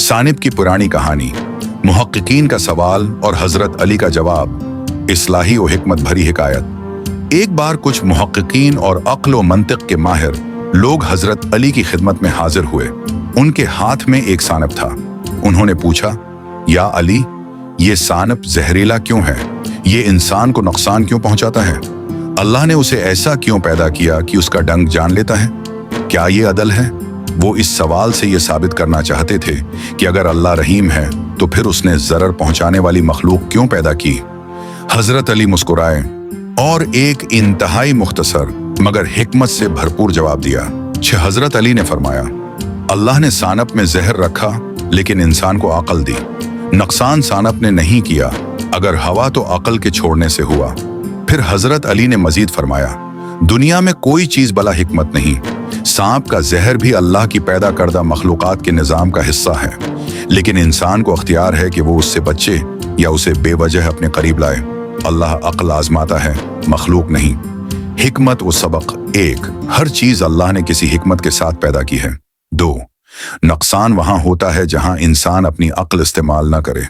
सानिब की पुरानी कहानी, मुहक्किकीन का सवाल और हजरत अली का जवाब। इस्लाही और हिकमत भरी हिकायत। एक बार कुछ मुहक्किकीन और अक्ल व मंतिक के माहिर लोग हजरत अली की खिदमत में हाजिर हुए। उनके हाथ में एक सानब था। उन्होंने पूछा, या अली, ये सानब जहरीला क्यों है? ये इंसान को नुकसान क्यों पहुंचाता है? अल्लाह ने उसे ऐसा क्यों पैदा किया कि उसका डंक जान लेता है? क्या ये अदल है? वो इस सवाल से ये साबित करना चाहते थे कि अगर अल्लाह रहीम है तो फिर उसने जरर पहुंचाने वाली मखलूक क्यों पैदा की। हजरत अली मुस्कुराए और एक इंतहाई मुख्तसर मगर हिकमत से भरपूर जवाब दिया। हजरत अली ने फरमाया, अल्लाह ने सानब में जहर रखा लेकिन इंसान को अकल दी। नुकसान सानब ने नहीं किया, अगर हवा तो अकल के छोड़ने से हुआ। फिर हजरत अली ने मजीद फरमाया, दुनिया में कोई चीज बला हिकमत नहीं। सांप का जहर भी अल्लाह की पैदा करदा मखलूकात के निज़ाम का हिस्सा है, लेकिन इंसान को अख्तियार है कि वो उससे बचे या उसे बेवजह अपने करीब लाए। अल्लाह अक्ल आजमाता है, मखलूक नहीं। हिकमत व सबक। 1, हर चीज अल्लाह ने किसी हिकमत के साथ पैदा की है। 2, नुकसान वहां होता है जहां इंसान अपनी अक्ल इस्तेमाल न करे।